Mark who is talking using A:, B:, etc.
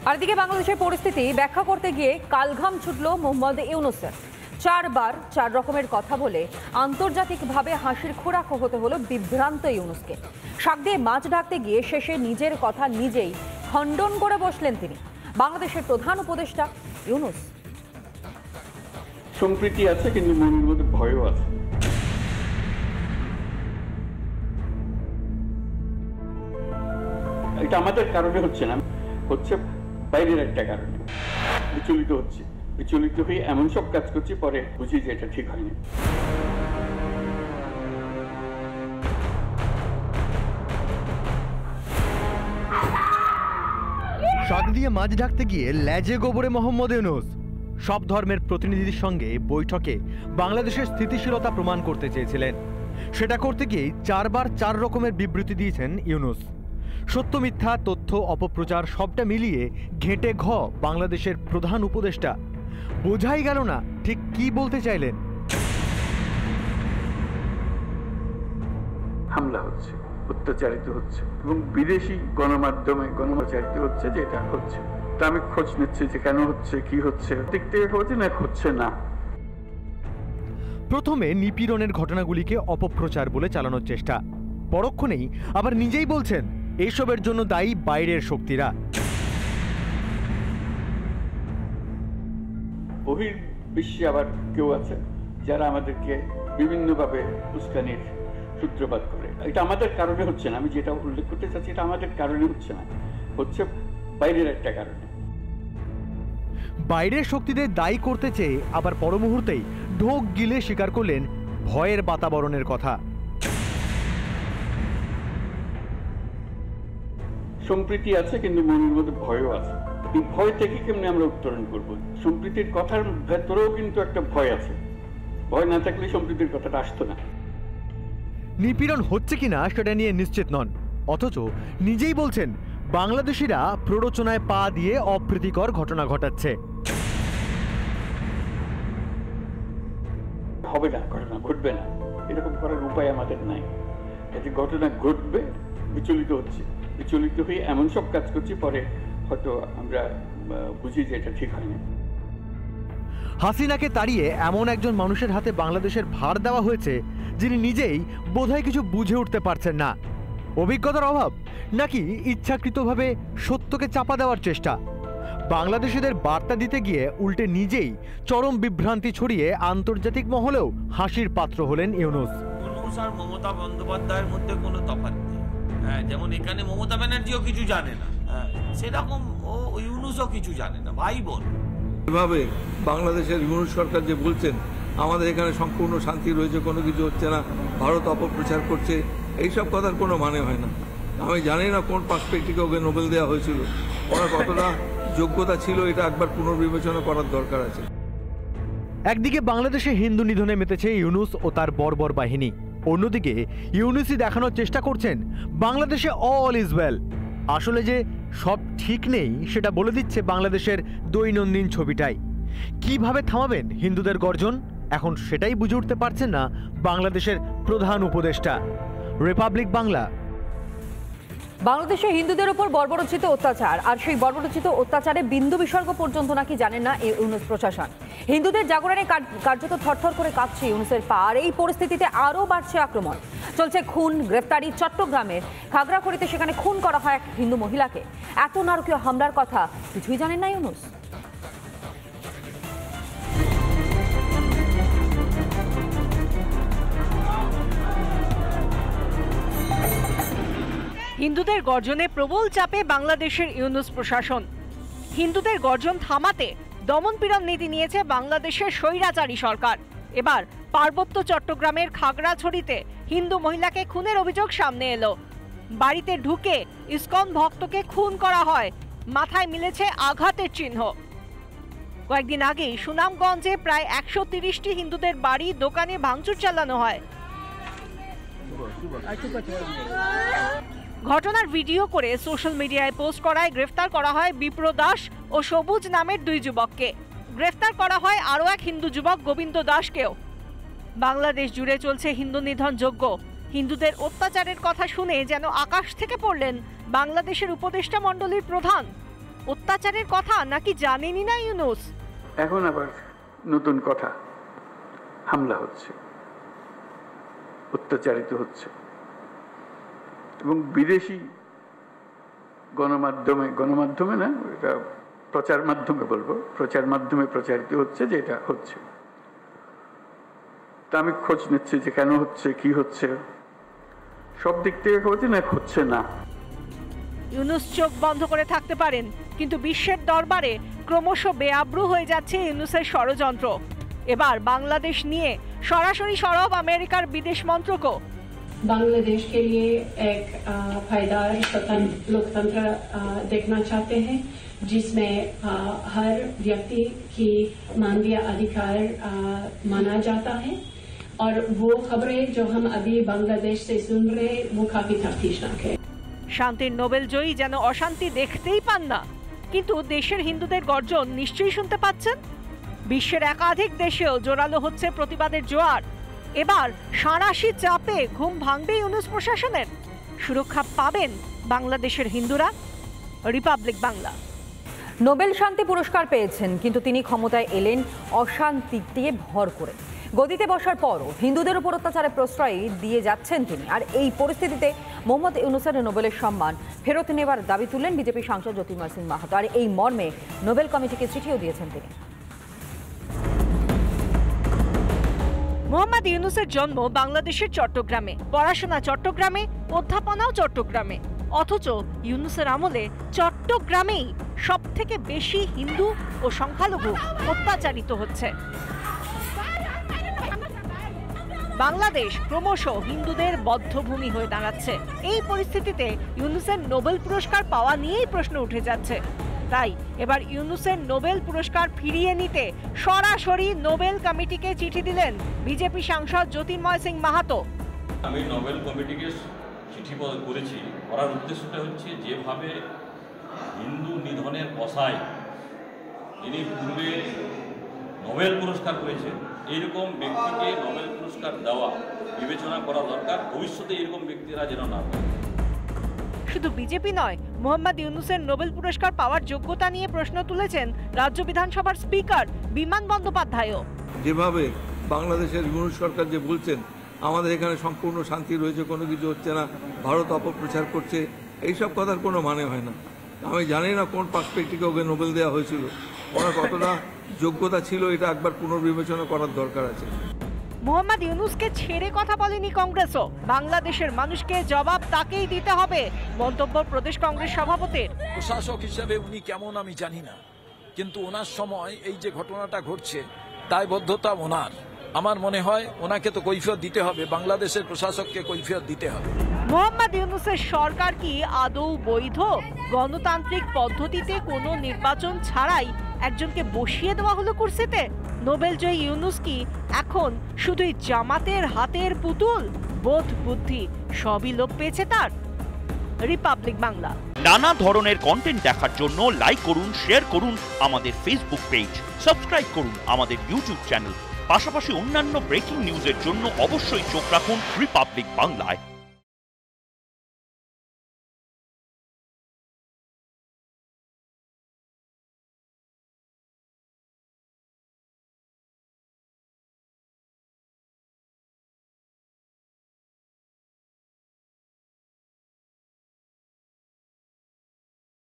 A: আর এদিকে বাংলাদেশের পরিস্থিতি ব্যাখ্যা করতে গিয়ে কালঘাম ছুটল মোহাম্মদ ইউনূসের। 4 বার 4 রকমের কথা বলে আন্তর্জাতিকভাবে হাসির খোরাক হতে হলো বিভ্রান্ত ইউনূসকে। শাক দিয়ে মাছ ঢাকতে গিয়ে শেষে নিজের কথা নিজেই খণ্ডন করে বসলেন তিনি। বাংলাদেশের প্রধান উপদেষ্টা ইউনূস।
B: সম্প্রীতি আছে, কিন্তু মনের মধ্যে ভয়ও আছে। এটা আমাদের কারণে হচ্ছে না, হচ্ছে বাইরের একটা কারণে। বিচলিত হয়ে এমন সব কাজ করছি, পরে বুঝি যে এটা ঠিক হয়নি।
C: শাক দিয়ে মাছ ঢাকতে গিয়ে লেজে গোবরে মোহাম্মদ ইউনূস। সব ধর্মের প্রতিনিধিদের সঙ্গে বৈঠকে বাংলাদেশের স্থিতিশীলতা প্রমাণ করতে চেয়েছিলেন। সেটা করতে গিয়েই 4 বার 4 রকমের বিবৃতি দিয়েছেন ইউনূস। সত্য মিথ্যা, তথ্য অপপ্রচার সবটা মিলিয়ে ঘেঁটে বাংলাদেশের প্রধান উপদেষ্টা। বোঝাই গেল না ঠিক কি বলতে চাইলেন।
B: হামলা হচ্ছে, অত্যাচারিত হচ্ছে এবং বিদেশি গণমাধ্যমে গণমাচারিত হচ্ছে, যে এটা হচ্ছে। তা আমি খোঁজ নিচ্ছি যে কেন হচ্ছে, কি হচ্ছে, দিক থেকে হচ্ছে না হচ্ছে না।
C: প্রথমে নিপীড়নের ঘটনাগুলিকে অপপ্রচার বলে চালানোর চেষ্টা, পরক্ষণেই আবার নিজেই বলছেন এইসবের জন্য দায়ী বাইরের শক্তিরা।
B: বহির্বিশ্বে আবার কেউ আছে যারা আমাদেরকে বিভিন্নভাবে উস্কানির সূত্রপাত করে। এটা আমাদের কারণে হচ্ছে না, আমি যেটা উল্লেখ করতে চাচ্ছি এটা আমাদের কারণে হচ্ছে না, হচ্ছে বাইরের একটা কারণে।
C: বাইরের শক্তিদের দায়ী করতে চেয়ে আবার পর মুহূর্তেই ঢোক গিলে স্বীকার করলেন ভয়ের বাতাবরণের কথা।
B: সম্প্রীতি আছে, কিন্তু মনের মধ্যে ভয়ও আছে। এই ভয় থেকে কেমনি আমরা উত্তরণ করব? সম্প্রীতির কথার ভেতরেও কিন্তু একটা ভয় আছে। ভয় না থাকলে সম্প্রীতির কথাটা আসতো না।
C: নিপীড়ন হচ্ছে কিনা সেটা নিয়ে নিশ্চিত নন, অথচ নিজেই বলছেন বাংলাদেশিরা প্ররোচনায় পা দিয়ে অপ্রীতিকর ঘটনা ঘটাচ্ছে।
B: হবে না, ঘটনা ঘটবে না, এরকম করার উপায় আমাদের নাই। যে ঘটনা ঘটবে, বিচলিত হয়ে এমন সব কাজ করছি, পরে হয়তো আমরা বুঝি যে এটা ঠিক হয়নি।
C: হাসিনাকে তাড়িয়ে এমন একজন মানুষের হাতে বাংলাদেশের ভার দেওয়া হয়েছে যিনি নিজেই বোধহয় কিছু বুঝে উঠতে পারছেন না। অভিজ্ঞতার অভাব, নাকি ইচ্ছাকৃতভাবে সত্যকে চাপা দেওয়ার চেষ্টা? বাংলাদেশিদের বার্তা দিতে গিয়ে উল্টে নিজেই চরম বিভ্রান্তি ছড়িয়ে আন্তর্জাতিক মহলেও হাসির পাত্র হলেন ইউনূস।
D: ইউনূস আর মমতা বন্দ্যোপাধ্যায়ের মধ্যে কোনো তফাৎ নেই। যেমন এখানে মমতা ব্যানার্জিও কিছু জানে না, সেরকম ইউনূসও কিছু জানে না, ভাই বোন।
E: এভাবে বাংলাদেশের ইউনূস সরকার যে বলছেন আমাদের এখানে সম্পূর্ণ শান্তি রয়েছে, কোনো কিছু হচ্ছে না, ভারত অপপ্রচার করছে, এইসব কথার কোনো মানে হয় না। আমি জানি না কোন পার্সপেক্টিভে ওকে নোবেল দেওয়া হয়েছিল, ওনার কতটা যোগ্যতা ছিল, এটা একবার পুনর্বিবেচনা করার দরকার আছে।
C: একদিকে বাংলাদেশে হিন্দু নিধনে মেতেছে ইউনূস ও তার বর্বর বাহিনী, অন্যদিকে ইউনূসই দেখানোর চেষ্টা করছেন বাংলাদেশে অল ইজ ওয়েল। আসলে যে সব ঠিক নেই সেটা বলে দিচ্ছে বাংলাদেশের দৈনন্দিন ছবিটাই। কিভাবে থামাবেন হিন্দুদের গর্জন, এখন সেটাই বুঝে উঠতে পারছেন না বাংলাদেশের প্রধান উপদেষ্টা। রিপাবলিক বাংলা।
A: বাংলাদেশে হিন্দুদের উপর বর্বরোচিত অত্যাচার, আর সেই বর্বরোচিত অত্যাচারে বিন্দু বিসর্গ পর্যন্ত নাকি জানেন না এই ইউনূস প্রশাসন। হিন্দুদের জাগরণে কার্যত থরথর করে কাঁপছে ইউনূসের পা। আর এই পরিস্থিতিতে আরও বাড়ছে আক্রমণ, চলছে খুন, গ্রেফতারি। চট্টগ্রামের খাগড়াছড়িতে সেখানে খুন করা হয় এক হিন্দু মহিলাকে। এত নারকীয় হামলার কথা কিছুই জানেন না ইউনূস।
F: হিন্দুদের গর্জনে প্রবল চাপে বাংলাদেশের ইউনূস প্রশাসন। হিন্দুদের গর্জন থামাতে দমনপীড়ন নীতি নিয়েছে বাংলাদেশের স্বৈরাচারী সরকার। এবার পার্বত্য চট্টগ্রামের খাগড়াছড়িতে হিন্দু মহিলাকে খুনের অভিযোগ সামনে এলো। বাড়িতে ঢুকে ইসকন ভক্তকে খুন করা হয়, মাথায় মিলেছে আঘাতের চিহ্ন। কয়েকদিন আগেই সুনামগঞ্জে প্রায় 130টি হিন্দুদের বাড়ি, দোকানে ভাঙচুর চালানো হয়। ঘটনার ভিডিও করে সোশ্যাল মিডিয়ায় পোস্ট করায় গ্রেফতার করা হয় বিপ্র দাস ও সবুজ নামের 2 যুবককে। গ্রেফতার করা হয় আরও এক হিন্দু যুবক গোবিন্দ দাসকেও। বাংলাদেশ জুড়ে চলছে হিন্দু নিধন যজ্ঞ। হিন্দুদের অত্যাচারের কথা শুনে যেন আকাশ থেকে পড়লেন বাংলাদেশের উপদেষ্টা মণ্ডলীর প্রধান। অত্যাচারের কথা নাকি জানেনই না ইউনূস?
B: এখন আবার নতুন কথা, হামলা হচ্ছে, অত্যাচারিত হচ্ছে, এবং বিদেশি গণমাধ্যমে না, এটা প্রচার মাধ্যমে বলবো, প্রচার মাধ্যমে প্রচারিত হচ্ছে যে এটা হচ্ছে। তা আমি খোঁজ নিচ্ছি যে কেন হচ্ছে, কি হচ্ছে, সব দিক থেকে খোঁজ না, হচ্ছে না।
F: ইউনূস চোখ বন্ধ করে থাকতে পারেন, কিন্তু বিশ্বের দরবারে ক্রমশ বেআব্রু হয়ে যাচ্ছে ইউনূসের ষড়যন্ত্র। এবার বাংলাদেশ নিয়ে সরাসরি সরব আমেরিকার বিদেশ মন্ত্রকও।
G: बांग्लादेश के लिए एक पायदार लोकतंत्र देखना चाहते हैं, जिसमें हर व्यक्ति की मानवीय अधिकार माना जाता है, और वो खबरें जो हम अभी बांग्लादेश से सुन रहे हैं वो काफी तफ्तीशनाक है।
F: শান্তির নোবেল জয়ী যেন অশান্তি দেখতেই পান না, কিন্তু দেশের হিন্দুদের গর্জন নিশ্চয়ই শুনতে পাচ্ছেন। বিশ্বের একাধিক দেশেও জোরালো হচ্ছে প্রতিবাদের জোয়ার। এবার সাঁড়াশি চাপে ঘুম ভাঙবে ইউনূস প্রশাসনের। সুরক্ষা পাবেন বাংলাদেশের হিন্দুরা। রিপাবলিক বাংলা।
A: নোবেল শান্তি পুরস্কার পেয়েছেন, কিন্তু তিনি ক্ষমতায় এলেন অশান্তিতে ভর করে। গদিতে বসার পরও হিন্দুদের উপর অত্যাচারে প্রশ্রয় দিয়ে যাচ্ছেন তিনি। আর এই পরিস্থিতিতে মোহাম্মদ ইউনূসের নোবেলের সম্মান ফেরত নেবার দাবি তুললেন বিজেপি সাংসদ জ্যোতির্ময় সিং মাহাতো। আর এই মর্মে নোবেল কমিটিকে চিঠিও দিয়েছেন তিনি।
F: মোহাম্মদ ইউনূসের জন্ম বাংলাদেশের চট্টগ্রামে, পড়াশোনা চট্টগ্রামে, অধ্যাপনাও চট্টগ্রামে। অথচ ইউনূসের আমলে চট্টগ্রামেই সবথেকে বেশি হিন্দু ও সংখ্যালঘু অত্যাচারিত হচ্ছে। বাংলাদেশ ক্রমশ হিন্দুদের বদ্ধভূমি হয়ে দাঁড়াচ্ছে। এই পরিস্থিতিতে ইউনূসের নোবেল পুরস্কার পাওয়া নিয়েই প্রশ্ন উঠে যাচ্ছে। তাই এবার ইউনূসের নোবেল পুরস্কার ফিরিয়ে নিতে সরাসরি নোবেল কমিটিকে চিঠি দিলেন বিজেপি সাংসদ জ্যোতির্ময় সিং মাহাতো।
H: আমি নোবেল কমিটিকে চিঠি করেছি, করার উদ্দেশ্যটা হচ্ছে যেভাবে হিন্দু নিধনের কসাই যিনি পূর্বে নোবেল পুরস্কার পেয়েছেন, এইরকম ব্যক্তিকে নোবেল পুরস্কার দেওয়া বিবেচনা করা দরকার। ভবিষ্যতে এরকম ব্যক্তিরা যেন না হয়।
F: শুধু বিজেপি নয়, মোহাম্মদ ইউনূসের নোবেল পুরস্কার পাওয়ার যোগ্যতা নিয়ে প্রশ্ন তুলেছেন রাজ্য বিধানসভার স্পিকার বিমান বন্দ্যোপাধ্যায়ও।
E: যেভাবে বাংলাদেশের ইউনূস সরকার যে বলছেন আমাদের এখানে সম্পূর্ণ শান্তি রয়েছে, কোনো কিছু হচ্ছে না, ভারত অপপ্রচার করছে, এইসব কথার কোনো মানে হয় না। আমি জানি না কোন পার্সপেক্টিভে ওকে নোবেল দেওয়া হয়েছিল, ওনার কতটা যোগ্যতা ছিল এটা একবার পুনর্বিবেচনা করার দরকার আছে।
F: মোহাম্মদ ইউনূসকে ছেড়ে কথা বলেনি কংগ্রেসও। বাংলাদেশের মানুষকে জবাব তাকেই দিতে হবে, মন্তব্য প্রদেশ কংগ্রেস সভাপতির।
I: প্রশাসক হিসেবে উনি কেমন আমি জানি না, কিন্তু ওনার সময় এই যে ঘটনাটা ঘটছে দায়বদ্ধতা ওনার। আমার মনে হয় ওনাকে তো কৈফিয়ত দিতে হবে, বাংলাদেশের প্রশাসককে কৈফিয়ত দিতে হবে।
F: মোহাম্মদ ইউনূসের সরকার কি আদৌ বৈধ? গণতান্ত্রিক পদ্ধতিতে কোনো নির্বাচন ছাড়াই একজনকে বসিয়ে দেওয়া হলো কুর্সিতে। নোবেল জয়ী ইউনূস কি এখন শুধুই জামাতের হাতের পুতুল? বোধ বুদ্ধি সবই লোপ পেয়েছে তার। রিপাবলিক বাংলা।
J: নানা ধরনের কন্টেন্ট দেখার জন্য লাইক করুন, শেয়ার করুন আমাদের ফেসবুক পেজ, সাবস্ক্রাইব করুন আমাদের ইউটিউব চ্যানেল। পাশাপাশি অন্যান্য ব্রেকিং নিউজের জন্য অবশ্যই চোখ রাখুন রিপাবলিক বাংলায়।